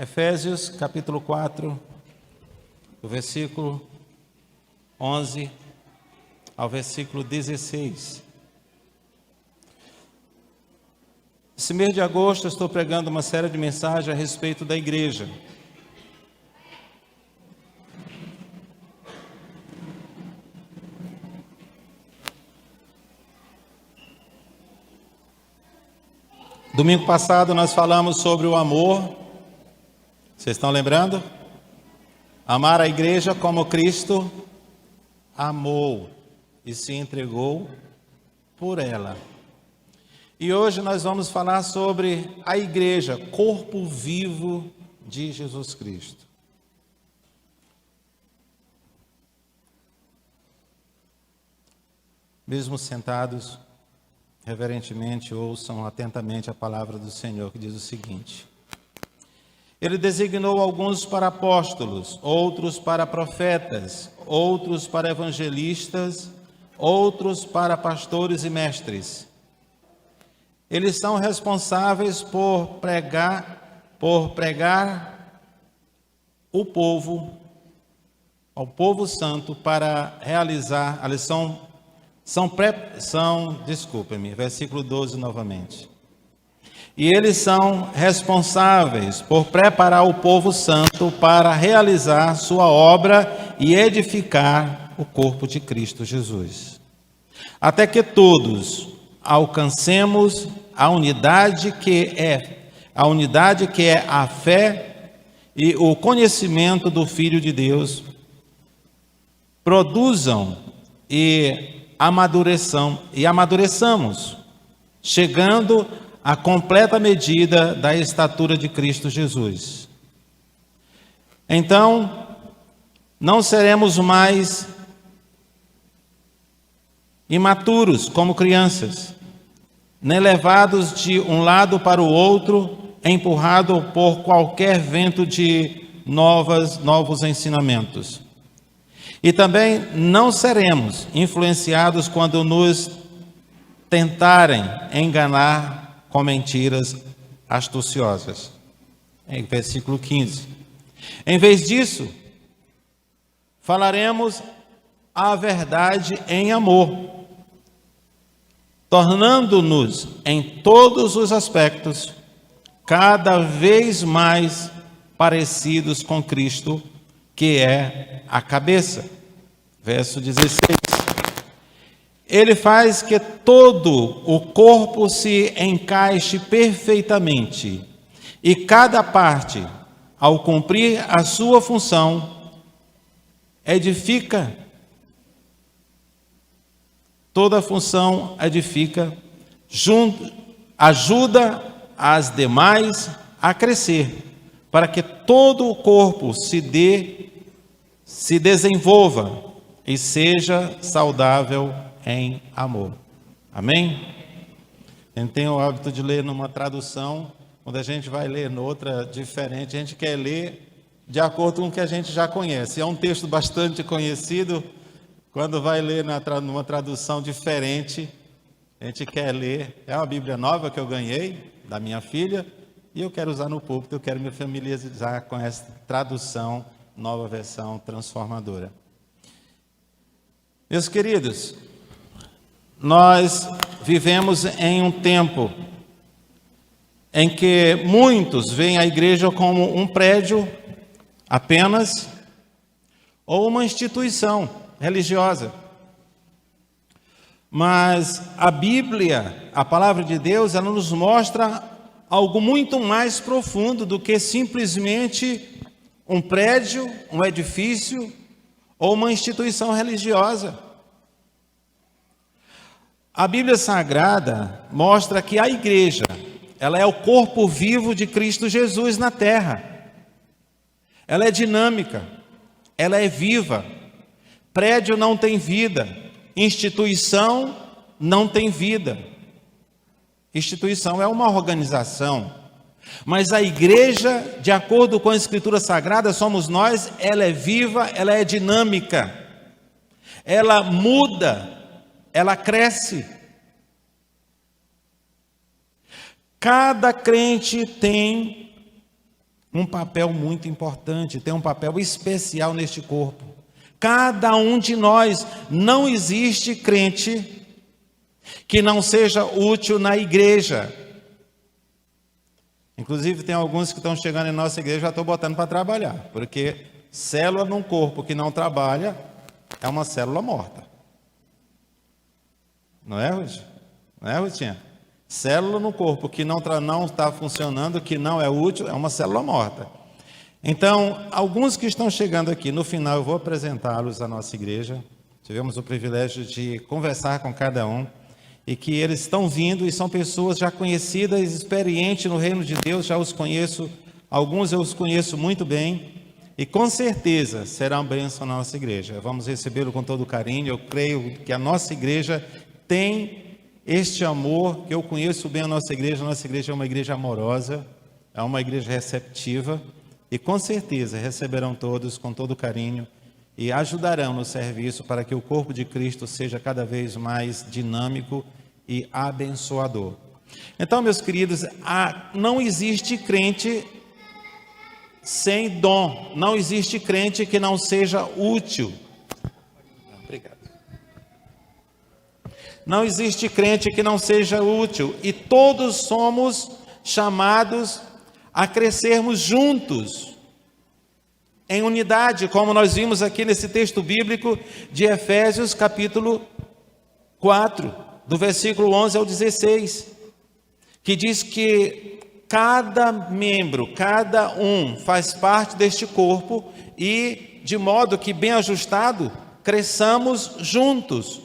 Efésios, capítulo 4, do versículo 11 ao versículo 16. Esse mês de agosto eu estou pregando uma série de mensagens a respeito da igreja. Domingo passado nós falamos sobre o amor. Vocês estão lembrando? Amar a igreja como Cristo amou e se entregou por ela. E hoje nós vamos falar sobre a igreja, corpo vivo de Jesus Cristo. Mesmo sentados, reverentemente ouçam atentamente a palavra do Senhor, que diz o seguinte: Ele designou alguns para apóstolos, outros para profetas, outros para evangelistas, outros para pastores e mestres. Eles são responsáveis por pregar ao povo santo para realizar a lição. Versículo 12 novamente. E eles são responsáveis por preparar o povo santo para realizar sua obra e edificar o corpo de Cristo Jesus. Até que todos alcancemos a unidade que é a fé e o conhecimento do Filho de Deus, produzam e amadureçamos, chegando à completa medida da estatura de Cristo Jesus. Então, não seremos mais imaturos como crianças, nem levados de um lado para o outro, empurrado por qualquer vento de novos ensinamentos. E também não seremos influenciados quando nos tentarem enganar com mentiras astuciosas. Em versículo 15. Em vez disso, falaremos a verdade em amor, tornando-nos em todos os aspectos cada vez mais parecidos com Cristo, que é a cabeça. Verso 16. Ele faz que todo o corpo se encaixe perfeitamente, e cada parte, ao cumprir a sua função, edifica. Toda função edifica, ajuda as demais a crescer, para que todo o corpo se desenvolva e seja saudável em amor. Amém? A gente tem o hábito de ler numa tradução, quando a gente vai ler noutra diferente, a gente quer ler de acordo com o que a gente já conhece. É um texto bastante conhecido, quando vai ler numa tradução diferente, a gente quer ler. É uma Bíblia nova que eu ganhei da minha filha, e eu quero usar no púlpito, eu quero me familiarizar com essa tradução, nova versão transformadora. Meus queridos, nós vivemos em um tempo em que muitos veem a igreja como um prédio apenas, ou uma instituição religiosa. Mas a Bíblia, a palavra de Deus, ela nos mostra algo muito mais profundo do que simplesmente um prédio, um edifício ou uma instituição religiosa. A Bíblia Sagrada mostra que a igreja, ela é o corpo vivo de Cristo Jesus na terra. Ela é dinâmica, ela é viva. Prédio não tem vida, instituição não tem vida. Instituição é uma organização, mas a igreja, de acordo com a Escritura Sagrada, somos nós. Ela é viva, ela é dinâmica, ela muda, ela cresce. Cada crente tem um papel muito importante, tem um papel especial neste corpo. Cada um de nós, não existe crente que não seja útil na igreja. Inclusive tem alguns que estão chegando em nossa igreja, já estou botando para trabalhar, porque célula num corpo que não trabalha é uma célula morta. Não é, Ruth? Não é, Rutinha? Célula no corpo que não está funcionando, que não é útil, é uma célula morta. Então, alguns que estão chegando aqui, no final eu vou apresentá-los à nossa igreja. Tivemos o privilégio de conversar com cada um, e que eles estão vindo e são pessoas já conhecidas, experientes no reino de Deus, já os conheço, alguns eu os conheço muito bem, e com certeza serão bênção na nossa igreja. Vamos recebê-lo com todo carinho. Eu creio que a nossa igreja tem este amor, que eu conheço bem a nossa igreja é uma igreja amorosa, é uma igreja receptiva, e com certeza receberão todos com todo carinho e ajudarão no serviço para que o corpo de Cristo seja cada vez mais dinâmico e abençoador. Então, meus queridos, não existe crente sem dom, não existe crente que não seja útil. Obrigado. Não existe crente que não seja útil, e todos somos chamados a crescermos juntos, em unidade, como nós vimos aqui nesse texto bíblico de Efésios capítulo 4, do versículo 11 ao 16, que diz que cada membro, cada um faz parte deste corpo, e de modo que bem ajustado, cresçamos juntos,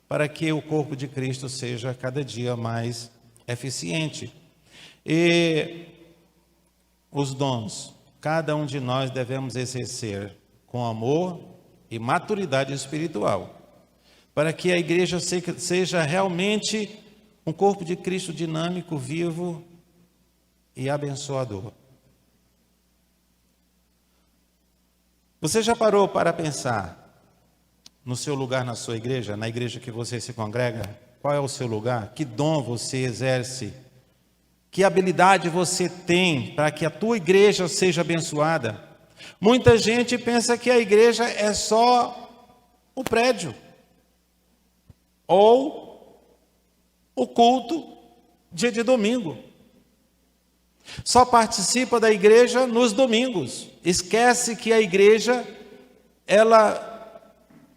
para que o corpo de Cristo seja cada dia mais eficiente. E os dons, cada um de nós devemos exercer com amor e maturidade espiritual, para que a igreja seja realmente um corpo de Cristo dinâmico, vivo e abençoador. Você já parou para pensar no seu lugar na sua igreja, na igreja que você se congrega? Qual é o seu lugar? Que dom você exerce? Que habilidade você tem para que a tua igreja seja abençoada? Muita gente pensa que a igreja é só o prédio, ou o culto dia de domingo. Só participa da igreja nos domingos. Esquece que a igreja, ela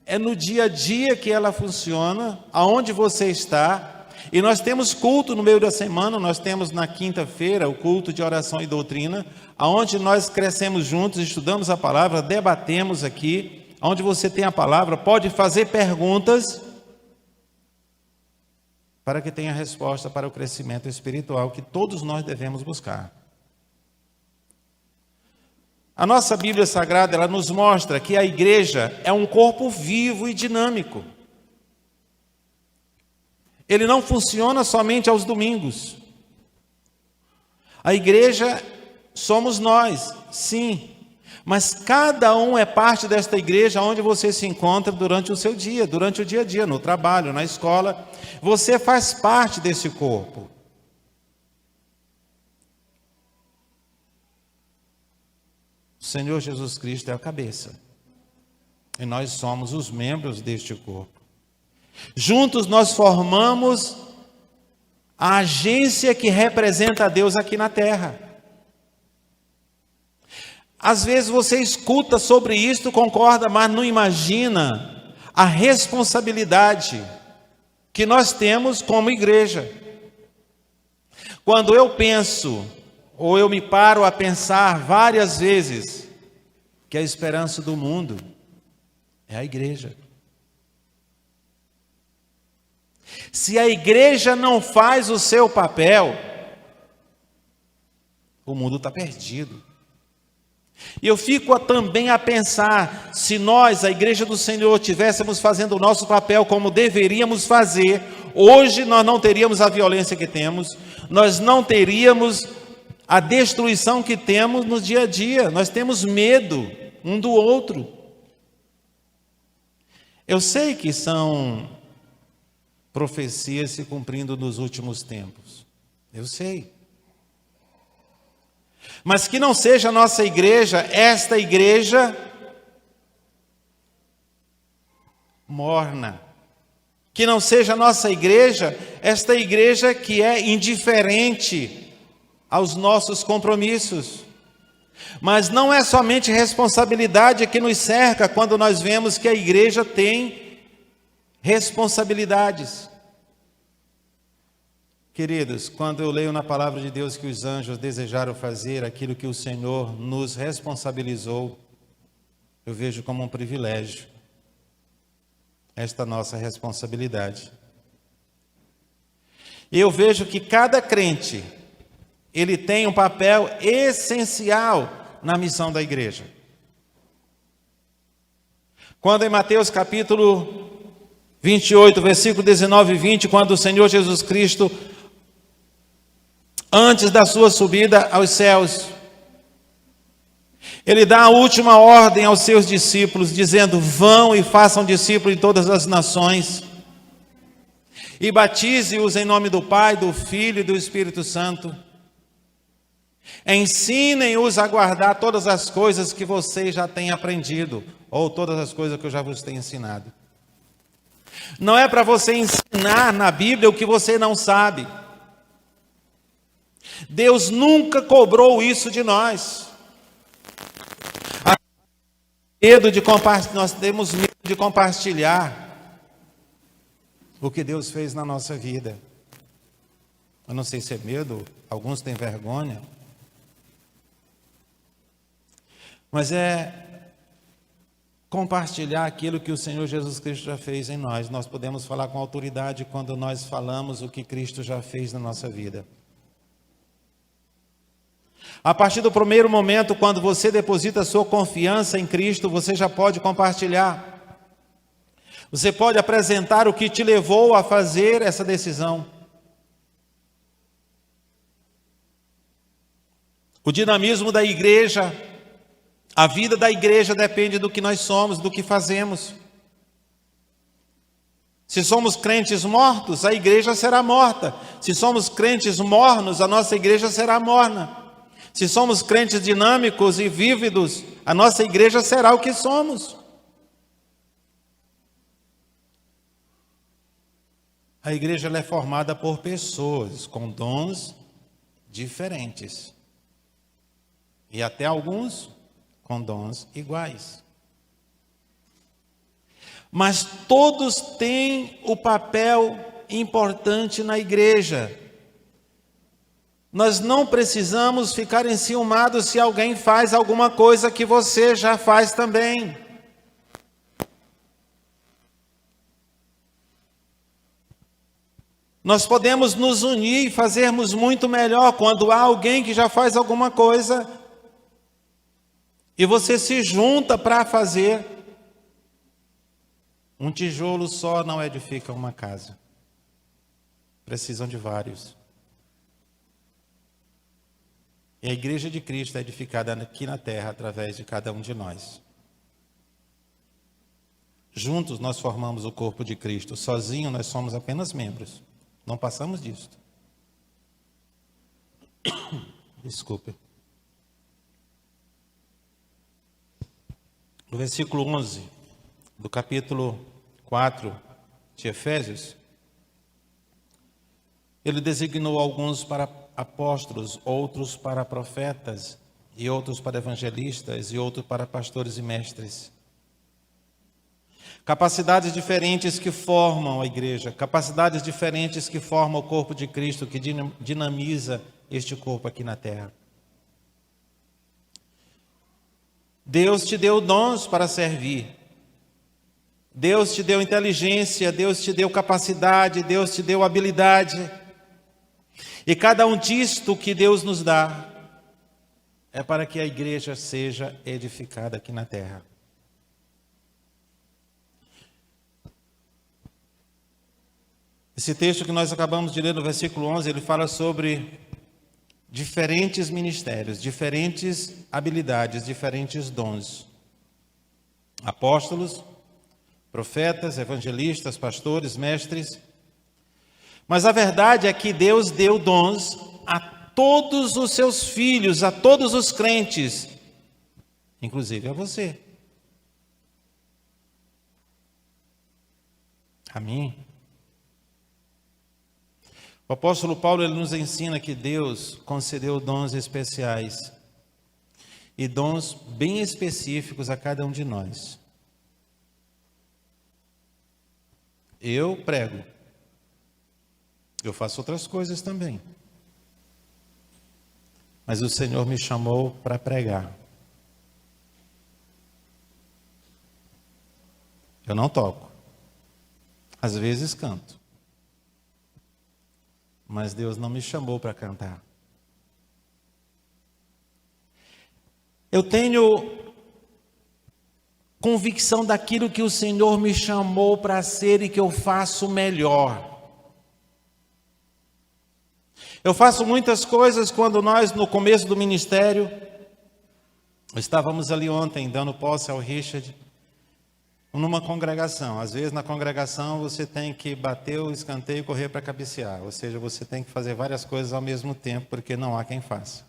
é no dia a dia que ela funciona, aonde você está. E nós temos culto no meio da semana, nós temos na quinta-feira o culto de oração e doutrina, aonde nós crescemos juntos, estudamos a palavra, debatemos aqui, onde você tem a palavra, pode fazer perguntas, para que tenha resposta para o crescimento espiritual que todos nós devemos buscar. A nossa Bíblia Sagrada, ela nos mostra que a igreja é um corpo vivo e dinâmico. Ele não funciona somente aos domingos. A igreja somos nós, sim, mas cada um é parte desta igreja onde você se encontra durante o seu dia, durante o dia a dia, no trabalho, na escola. Você faz parte desse corpo. O Senhor Jesus Cristo é a cabeça, e nós somos os membros deste corpo. Juntos nós formamos a agência que representa a Deus aqui na terra. Às vezes você escuta sobre isso, concorda, mas não imagina a responsabilidade que nós temos como igreja. Quando eu penso, ou eu me paro a pensar várias vezes, que a esperança do mundo é a igreja. Se a igreja não faz o seu papel, o mundo está perdido. E eu fico também a pensar, se nós, a igreja do Senhor, estivéssemos fazendo o nosso papel como deveríamos fazer, hoje nós não teríamos a violência que temos, nós não teríamos a destruição que temos no dia a dia, nós temos medo um do outro. Eu sei que são profecias se cumprindo nos últimos tempos, eu sei. Mas que não seja a nossa igreja, esta igreja morna. Que não seja a nossa igreja, esta igreja que é indiferente aos nossos compromissos. Mas não é somente responsabilidade que nos cerca quando nós vemos que a igreja tem responsabilidades. Queridos, quando eu leio na palavra de Deus que os anjos desejaram fazer aquilo que o Senhor nos responsabilizou, eu vejo como um privilégio esta nossa responsabilidade. E eu vejo que cada crente, ele tem um papel essencial na missão da igreja. Quando em Mateus capítulo 28, versículo 19 e 20, quando o Senhor Jesus Cristo, antes da sua subida aos céus, Ele dá a última ordem aos seus discípulos, dizendo: vão e façam discípulos em todas as nações, e batize-os em nome do Pai, do Filho e do Espírito Santo. Ensinem-os a guardar todas as coisas que vocês já têm aprendido, ou todas as coisas que eu já vos tenho ensinado. Não é para você ensinar na Bíblia o que você não sabe. Deus nunca cobrou isso de nós. Nós temos medo de compartilhar o que Deus fez na nossa vida. Eu não sei se é medo, alguns têm vergonha. Mas é compartilhar aquilo que o Senhor Jesus Cristo já fez em nós. Nós podemos falar com autoridade quando nós falamos o que Cristo já fez na nossa vida. A partir do primeiro momento, quando você deposita a sua confiança em Cristo, você já pode compartilhar. Você pode apresentar o que te levou a fazer essa decisão. O dinamismo da igreja, a vida da igreja depende do que nós somos, do que fazemos. Se somos crentes mortos, a igreja será morta. Se somos crentes mornos, a nossa igreja será morna. Se somos crentes dinâmicos e vívidos, a nossa igreja será o que somos. A igreja ela é formada por pessoas com dons diferentes. E até alguns com dons iguais. Mas todos têm o papel importante na igreja. Nós não precisamos ficar enciumados se alguém faz alguma coisa que você já faz também. Nós podemos nos unir e fazermos muito melhor quando há alguém que já faz alguma coisa e você se junta para fazer. Um tijolo só não edifica uma casa. Precisam de vários. E a igreja de Cristo é edificada aqui na terra através de cada um de nós. Juntos nós formamos o corpo de Cristo. Sozinho nós somos apenas membros. Não passamos disso. Desculpe. No versículo 11 do capítulo 4 de Efésios, ele designou alguns para apóstolos, outros para profetas, e outros para evangelistas, e outros para pastores e mestres. Capacidades diferentes que formam a igreja, capacidades diferentes que formam o corpo de Cristo, que dinamiza este corpo aqui na terra. Deus te deu dons para servir. Deus te deu inteligência, Deus te deu capacidade, Deus te deu habilidade. E cada um disto que Deus nos dá é para que a igreja seja edificada aqui na terra. Esse texto que nós acabamos de ler no versículo 11, ele fala sobre diferentes ministérios, diferentes habilidades, diferentes dons. Apóstolos, profetas, evangelistas, pastores, mestres. Mas a verdade é que Deus deu dons a todos os seus filhos, a todos os crentes, inclusive a você. A mim. O apóstolo Paulo, ele nos ensina que Deus concedeu dons especiais e dons bem específicos a cada um de nós. Eu prego. Eu faço outras coisas também. Mas o Senhor me chamou para pregar. Eu não toco. Às vezes canto. Mas Deus não me chamou para cantar. Eu tenho convicção daquilo que o Senhor me chamou para ser e que eu faço melhor. Eu faço muitas coisas quando nós, no começo do ministério, estávamos ali ontem dando posse ao Richard, numa congregação. Às vezes na congregação você tem que bater o escanteio e correr para cabecear. Ou seja, você tem que fazer várias coisas ao mesmo tempo, porque não há quem faça.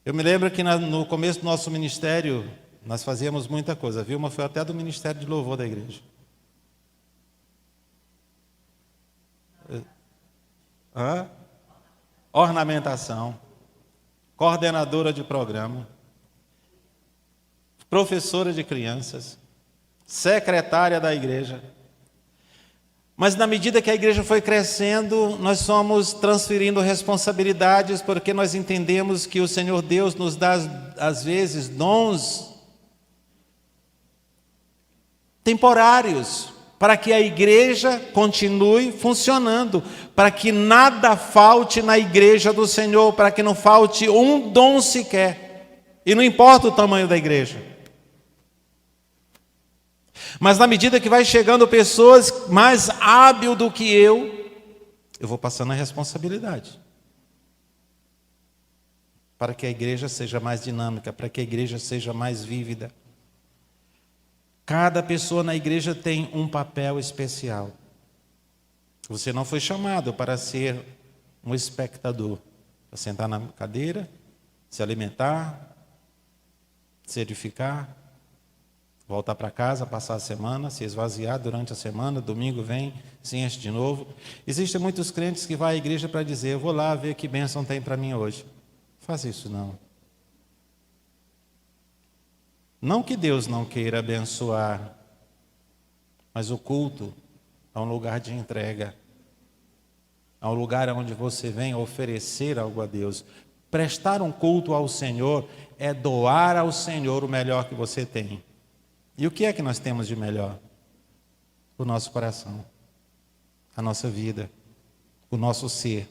Eu me lembro que no começo do nosso ministério, nós fazíamos muita coisa. A Vilma foi até do Ministério de Louvor da igreja. Ornamentação, coordenadora de programa, professora de crianças, secretária da igreja. Mas na medida que a igreja foi crescendo, nós fomos transferindo responsabilidades, porque nós entendemos que o Senhor Deus nos dá, às vezes, dons temporários, para que a igreja continue funcionando, para que nada falte na igreja do Senhor, para que não falte um dom sequer, e não importa o tamanho da igreja. Mas na medida que vai chegando pessoas mais hábeis do que eu vou passando a responsabilidade, para que a igreja seja mais dinâmica, para que a igreja seja mais vívida. Cada pessoa na igreja tem um papel especial. Você não foi chamado para ser um espectador, para sentar na cadeira, se alimentar, se edificar, voltar para casa, passar a semana, se esvaziar durante a semana, domingo vem, se enche de novo. Existem muitos crentes que vão à igreja para dizer: eu vou lá ver que bênção tem para mim hoje. Faz isso não. Não que Deus não queira abençoar, mas o culto é um lugar de entrega. É um lugar onde você vem oferecer algo a Deus. Prestar um culto ao Senhor é doar ao Senhor o melhor que você tem. E o que é que nós temos de melhor? O nosso coração, a nossa vida, o nosso ser.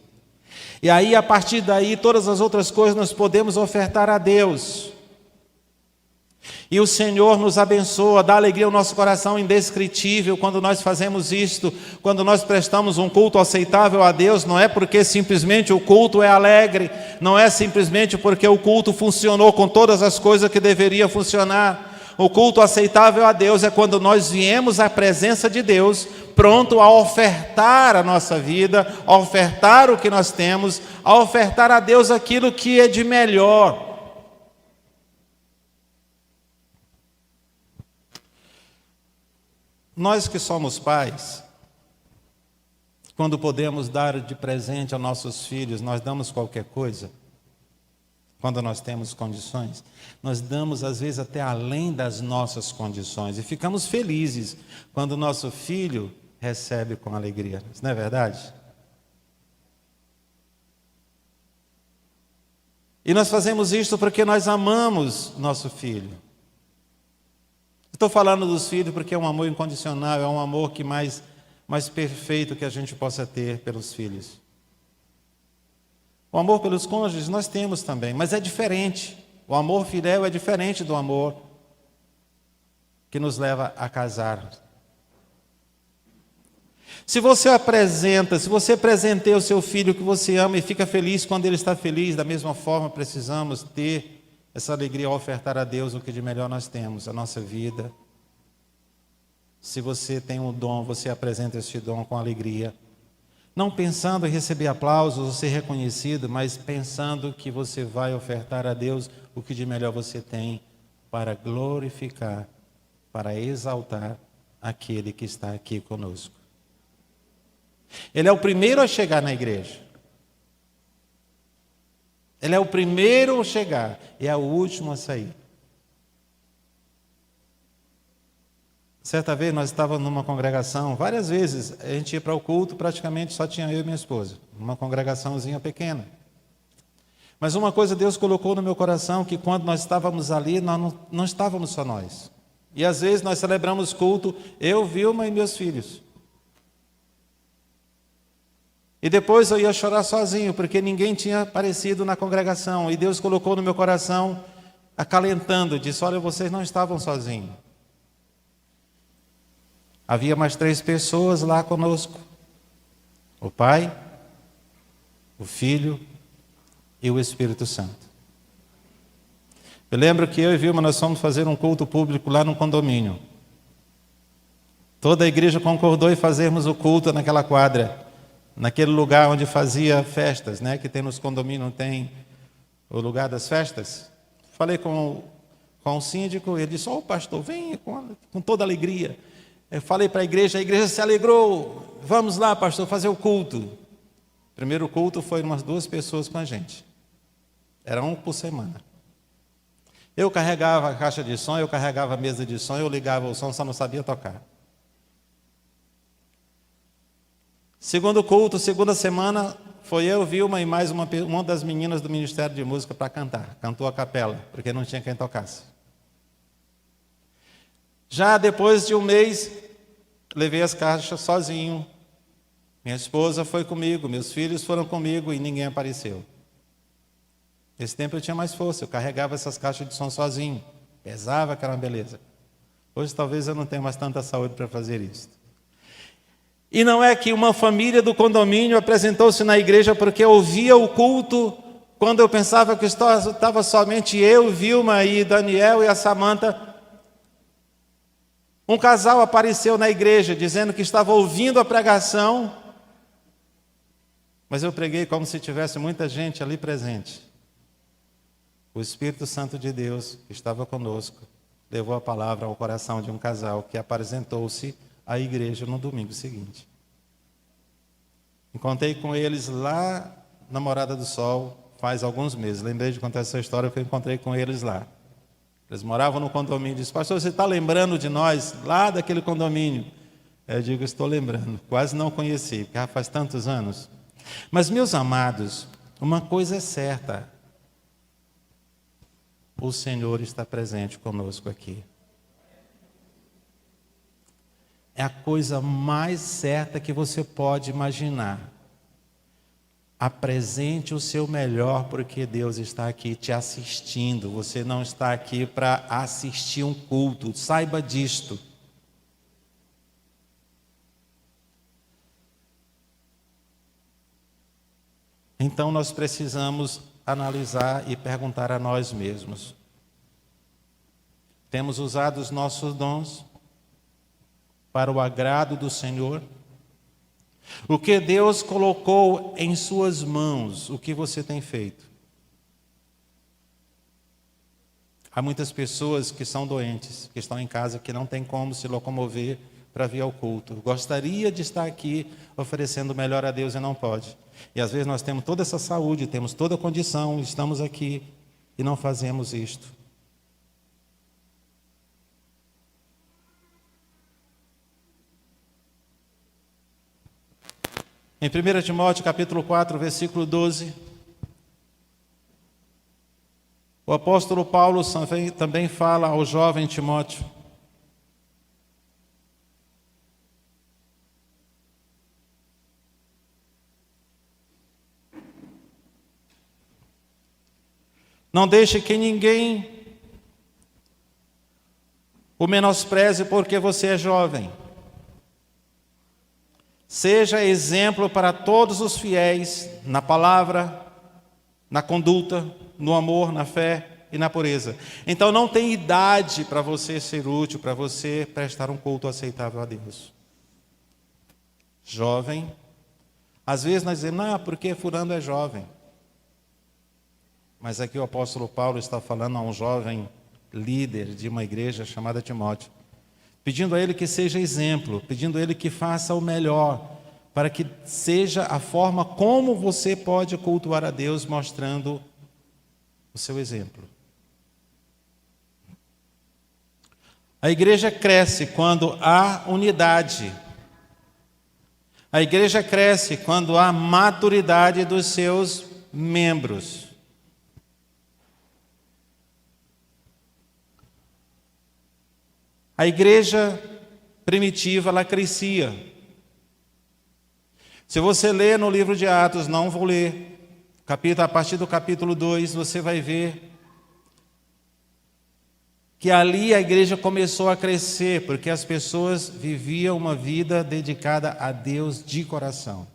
E aí, a partir daí, todas as outras coisas nós podemos ofertar a Deus. E o Senhor nos abençoa, dá alegria ao nosso coração indescritível quando nós fazemos isto, quando nós prestamos um culto aceitável a Deus. Não é porque simplesmente o culto é alegre, não é simplesmente porque o culto funcionou com todas as coisas que deveria funcionar. O culto aceitável a Deus é quando nós viemos à presença de Deus, pronto a ofertar a nossa vida, a ofertar o que nós temos, a ofertar a Deus aquilo que é de melhor. Nós que somos pais, quando podemos dar de presente aos nossos filhos, nós damos qualquer coisa. Quando nós temos condições, nós damos às vezes até além das nossas condições e ficamos felizes quando o nosso filho recebe com alegria. Isso não é verdade? E nós fazemos isto porque nós amamos nosso filho. Estou falando dos filhos porque é um amor incondicional, é um amor que mais perfeito que a gente possa ter pelos filhos. O amor pelos cônjuges nós temos também, mas é diferente. O amor filial é diferente do amor que nos leva a casar. Se você presenteia o seu filho que você ama e fica feliz quando ele está feliz, da mesma forma precisamos ter essa alegria ao ofertar a Deus o que de melhor nós temos, a nossa vida. Se você tem um dom, você apresenta esse dom com alegria. Não pensando em receber aplausos ou ser reconhecido, mas pensando que você vai ofertar a Deus o que de melhor você tem para glorificar, para exaltar aquele que está aqui conosco. Ele é o primeiro a chegar na igreja. Ele é o primeiro a chegar e é o último a sair. Certa vez nós estávamos numa congregação, várias vezes a gente ia para o culto, praticamente só tinha eu e minha esposa, uma congregaçãozinha pequena. Mas uma coisa Deus colocou no meu coração, que quando nós estávamos ali, nós não estávamos só nós. E às vezes nós celebramos culto, eu, Vilma e meus filhos. E depois eu ia chorar sozinho, porque ninguém tinha aparecido na congregação. E Deus colocou no meu coração, acalentando, disse, olha, vocês não estavam sozinhos. Havia mais 3 pessoas lá conosco. O Pai, o Filho e o Espírito Santo. Eu lembro que eu e Vilma, nós fomos fazer um culto público lá no condomínio. Toda a igreja concordou em fazermos o culto naquela quadra, naquele lugar onde fazia festas, né? Que tem nos condomínios, tem o lugar das festas. Falei com o síndico, ele disse, pastor, venha com toda alegria. Eu falei para a igreja se alegrou. Vamos lá, pastor, fazer o culto. O primeiro culto foi umas 2 pessoas com a gente. Era um por semana. Eu carregava a caixa de som, eu carregava a mesa de som, eu ligava o som, só não sabia tocar. Segundo culto, segunda semana, foi eu, Vilma e mais uma das meninas do Ministério de Música para cantar. Cantou a capela, porque não tinha quem tocasse. Já depois de um mês, levei as caixas sozinho. Minha esposa foi comigo, meus filhos foram comigo e ninguém apareceu. Nesse tempo eu tinha mais força, eu carregava essas caixas de som sozinho. Pesava, que era uma beleza. Hoje talvez eu não tenha mais tanta saúde para fazer isso. E não é que uma família do condomínio apresentou-se na igreja porque ouvia o culto, quando eu pensava que estava somente eu, Vilma e Daniel e a Samanta. Um casal apareceu na igreja dizendo que estava ouvindo a pregação, mas eu preguei como se tivesse muita gente ali presente. O Espírito Santo de Deus que estava conosco levou a palavra ao coração de um casal que apresentou-se à igreja no domingo seguinte. Encontrei com eles lá na Morada do Sol faz alguns meses. Lembrei de contar essa história porque eu encontrei com eles lá. Eles moravam no condomínio. Disse, pastor, você está lembrando de nós lá daquele condomínio? Eu digo, estou lembrando. Quase não conheci, porque já faz tantos anos. Mas, meus amados, uma coisa é certa. O Senhor está presente conosco aqui. É a coisa mais certa que você pode imaginar. Apresente o seu melhor, porque Deus está aqui te assistindo. Você não está aqui para assistir um culto. Saiba disto. Então nós precisamos analisar e perguntar a nós mesmos. Temos usado os nossos dons para o agrado do Senhor? O que Deus colocou em suas mãos, o que você tem feito? Há muitas pessoas que são doentes, que estão em casa, que não têm como se locomover para vir ao culto. Gostaria de estar aqui oferecendo o melhor a Deus e não pode. E às vezes nós temos toda essa saúde, temos toda a condição, estamos aqui e não fazemos isto. Em 1 Timóteo capítulo 4, versículo 12, o apóstolo Paulo também fala ao jovem Timóteo. Não deixe que ninguém o menospreze porque você é jovem. Seja exemplo para todos os fiéis na palavra, na conduta, no amor, na fé e na pureza. Então não tem idade para você ser útil, para você prestar um culto aceitável a Deus. Jovem, Às vezes nós dizemos, não, porque fulano é jovem. Mas aqui o apóstolo Paulo está falando a um jovem líder de uma igreja chamada Timóteo, pedindo a ele que seja exemplo, pedindo a ele que faça o melhor, para que seja a forma como você pode cultuar a Deus, mostrando o seu exemplo. A igreja cresce quando há unidade. A igreja cresce quando há maturidade dos seus membros. A igreja primitiva, ela crescia. Se você ler no livro de Atos, não vou ler, a partir do capítulo 2, você vai ver que ali a igreja começou a crescer, porque as pessoas viviam uma vida dedicada a Deus de coração.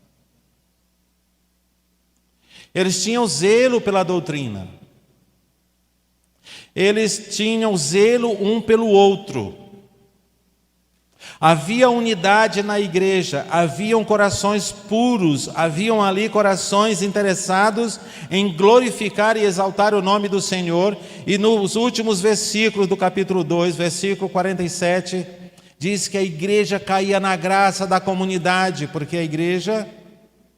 Eles tinham zelo pela doutrina. Eles tinham zelo um pelo outro. Havia unidade na igreja, haviam corações puros, haviam ali corações interessados em glorificar e exaltar o nome do Senhor. E nos últimos versículos do capítulo 2, versículo 47, diz que a igreja caía na graça da comunidade, porque a igreja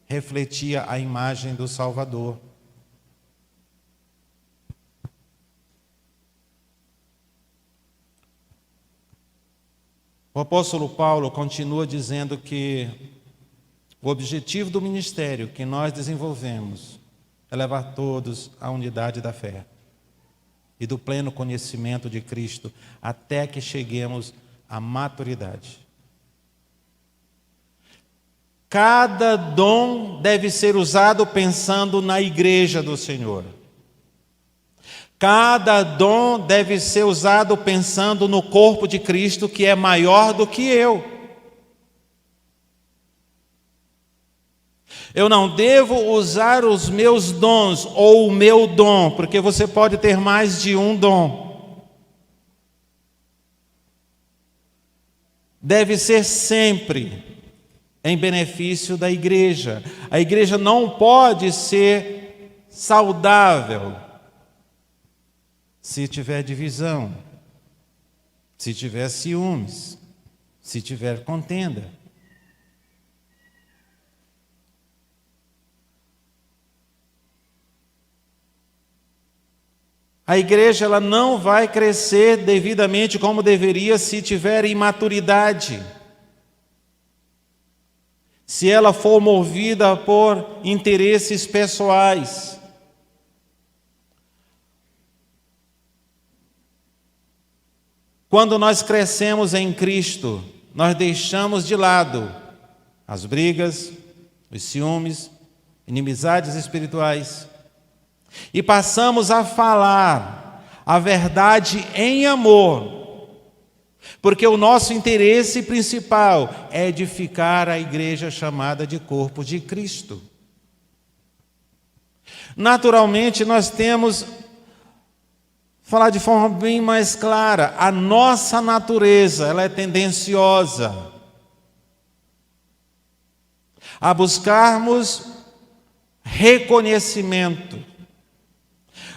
refletia a imagem do Salvador. O apóstolo Paulo continua dizendo que o objetivo do ministério que nós desenvolvemos é levar todos à unidade da fé e do pleno conhecimento de Cristo, até que cheguemos à maturidade. Cada dom deve ser usado pensando na igreja do Senhor. Cada dom deve ser usado pensando no corpo de Cristo, que é maior do que eu. Eu não devo usar os meus dons ou o meu dom, porque você pode ter mais de um dom. Deve ser sempre em benefício da igreja. A igreja não pode ser saudável se tiver divisão, se tiver ciúmes, se tiver contenda. A igreja ela não vai crescer devidamente como deveria se tiver imaturidade. Se ela for movida por interesses pessoais. Quando nós crescemos em Cristo, nós deixamos de lado as brigas, os ciúmes, inimizades espirituais e passamos a falar a verdade em amor, porque o nosso interesse principal é edificar a igreja chamada de corpo de Cristo. Naturalmente, nós temos falar de forma bem mais clara, a nossa natureza, ela é tendenciosa a buscarmos reconhecimento.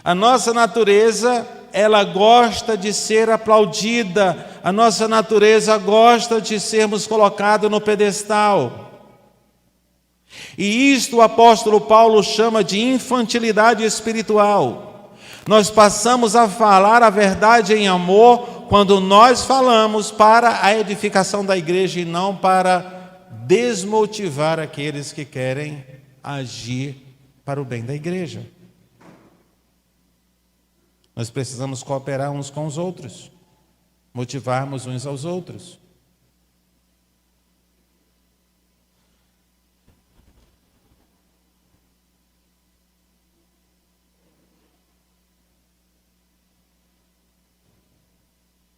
A nossa natureza, ela gosta de ser aplaudida, a nossa natureza gosta de sermos colocados no pedestal. E isto o apóstolo Paulo chama de infantilidade espiritual. Nós passamos a falar a verdade em amor quando nós falamos para a edificação da igreja e não para desmotivar aqueles que querem agir para o bem da igreja. Nós precisamos cooperar uns com os outros, motivarmos uns aos outros.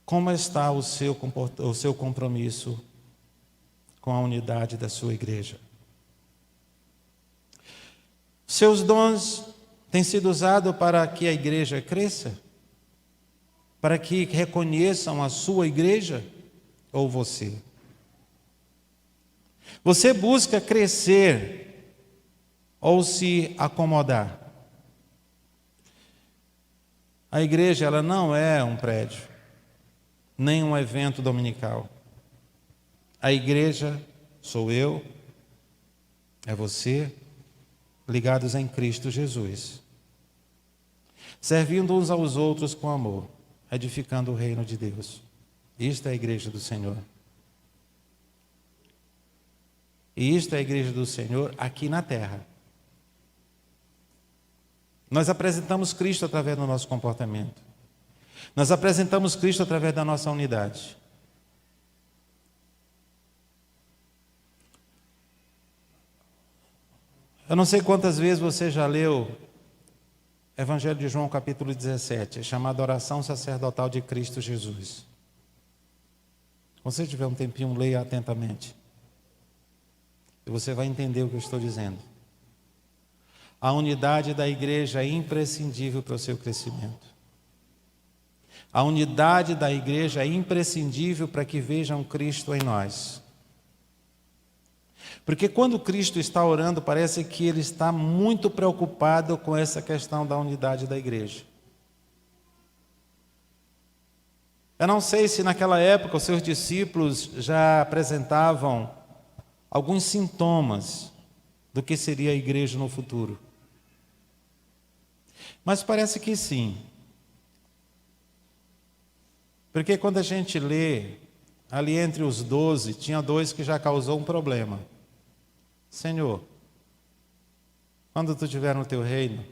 Como está o seu compromisso com a unidade da sua igreja? Seus dons têm sido usados para que a igreja cresça? Para que reconheçam a sua igreja ou você? Você busca crescer ou se acomodar. A igreja, ela não é um prédio, nem um evento dominical. A igreja sou eu, é você, ligados em Cristo Jesus, servindo uns aos outros com amor, edificando o reino de Deus. Isto é a igreja do Senhor. E isto é a igreja do Senhor aqui na terra. Nós apresentamos Cristo através do nosso comportamento. Nós apresentamos Cristo através da nossa unidade. Eu não sei quantas vezes você já leu Evangelho de João, capítulo 17, é chamado Oração Sacerdotal de Cristo Jesus. Se você tiver um tempinho, leia atentamente. E você vai entender o que eu estou dizendo. A unidade da igreja é imprescindível para o seu crescimento. A unidade da igreja é imprescindível para que vejam Cristo em nós. Porque quando Cristo está orando, parece que Ele está muito preocupado com essa questão da unidade da igreja. Eu não sei se naquela época os seus discípulos já apresentavam alguns sintomas do que seria a igreja no futuro. Mas parece que sim. Porque quando a gente lê, ali entre os 12, tinha 2 que já causou um problema. Senhor, quando tu estiver no teu reino,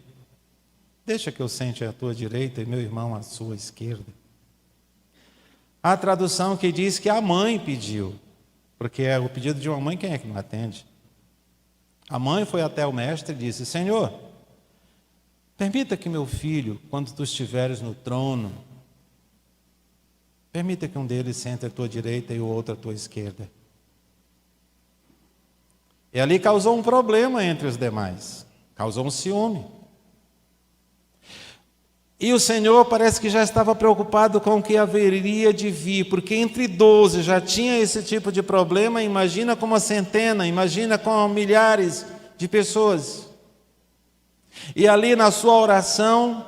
deixa que eu sente à tua direita e meu irmão à sua esquerda. Há tradução que diz que a mãe pediu, porque é o pedido de uma mãe, quem é que não atende? A mãe foi até o mestre e disse: Senhor, permita que meu filho, quando tu estiveres no trono, permita que um deles sente à tua direita e o outro à tua esquerda. E ali causou um problema entre os demais, causou um ciúme. E o Senhor parece que já estava preocupado com o que haveria de vir, porque entre 12 já tinha esse tipo de problema, imagina com uma centena, imagina com milhares de pessoas. E ali na sua oração,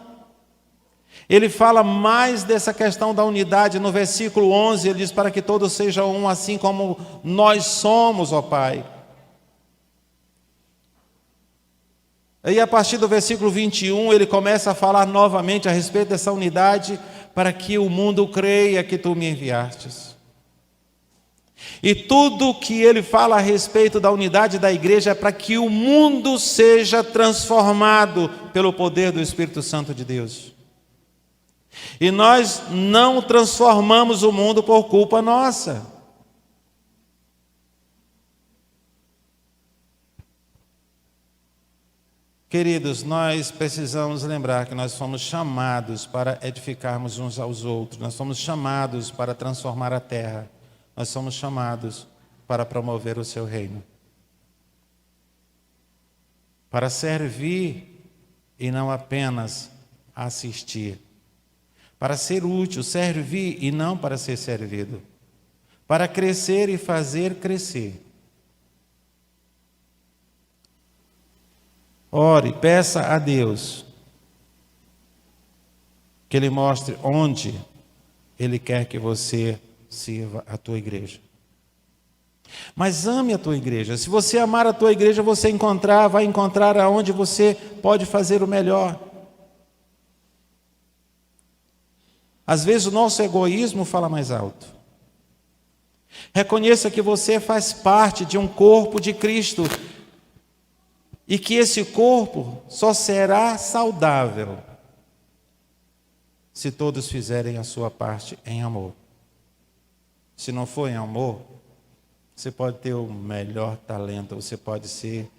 ele fala mais dessa questão da unidade. No versículo 11, ele diz: para que todos sejam um, assim como nós somos, ó Pai. Aí a partir do versículo 21, ele começa a falar novamente a respeito dessa unidade, para que o mundo creia que tu me enviastes. E tudo que ele fala a respeito da unidade da igreja é para que o mundo seja transformado pelo poder do Espírito Santo de Deus. E nós não transformamos o mundo por culpa nossa. Queridos, nós precisamos lembrar que nós fomos chamados para edificarmos uns aos outros. Nós fomos chamados para transformar a terra. Nós somos chamados para promover o seu reino. Para servir e não apenas assistir. Para ser útil, servir e não para ser servido. Para crescer e fazer crescer. Ore, peça a Deus que Ele mostre onde Ele quer que você sirva a tua igreja. Mas ame a tua igreja. Se você amar a tua igreja, você vai encontrar aonde você pode fazer o melhor. Às vezes o nosso egoísmo fala mais alto. Reconheça que você faz parte de um corpo de Cristo e que esse corpo só será saudável se todos fizerem a sua parte em amor. Se não for em amor, você pode ter o melhor talento, você pode ser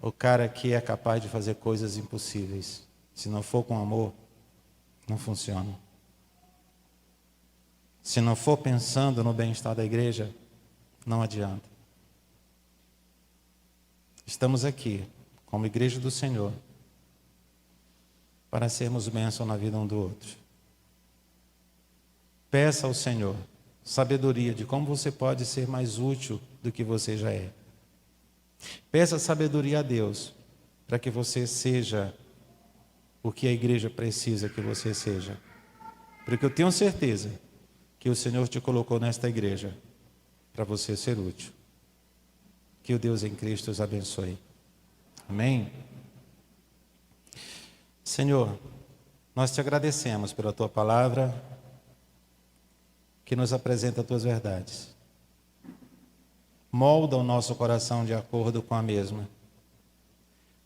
o cara que é capaz de fazer coisas impossíveis. Se não for com amor, não funciona. Se não for pensando no bem-estar da igreja, não adianta. Estamos aqui, como igreja do Senhor, para sermos bênção na vida um do outro. Peça ao Senhor sabedoria de como você pode ser mais útil do que você já é. Peça sabedoria a Deus para que você seja o que a igreja precisa que você seja. Porque eu tenho certeza que o Senhor te colocou nesta igreja para você ser útil. Que o Deus em Cristo os abençoe. Amém? Senhor, nós te agradecemos pela tua palavra que nos apresenta as tuas verdades. Molda o nosso coração de acordo com a mesma.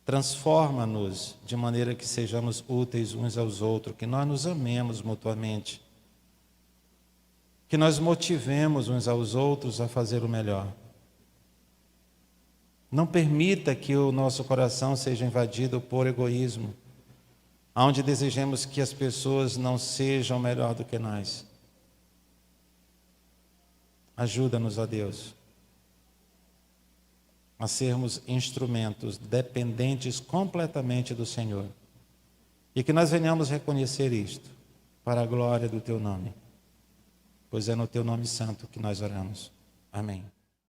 Transforma-nos de maneira que sejamos úteis uns aos outros, que nós nos amemos mutuamente, que nós motivemos uns aos outros a fazer o melhor. Não permita que o nosso coração seja invadido por egoísmo, onde desejemos que as pessoas não sejam melhor do que nós. Ajuda-nos, ó Deus, a sermos instrumentos dependentes completamente do Senhor. E que nós venhamos reconhecer isto, para a glória do teu nome. Pois é no teu nome santo que nós oramos. Amém.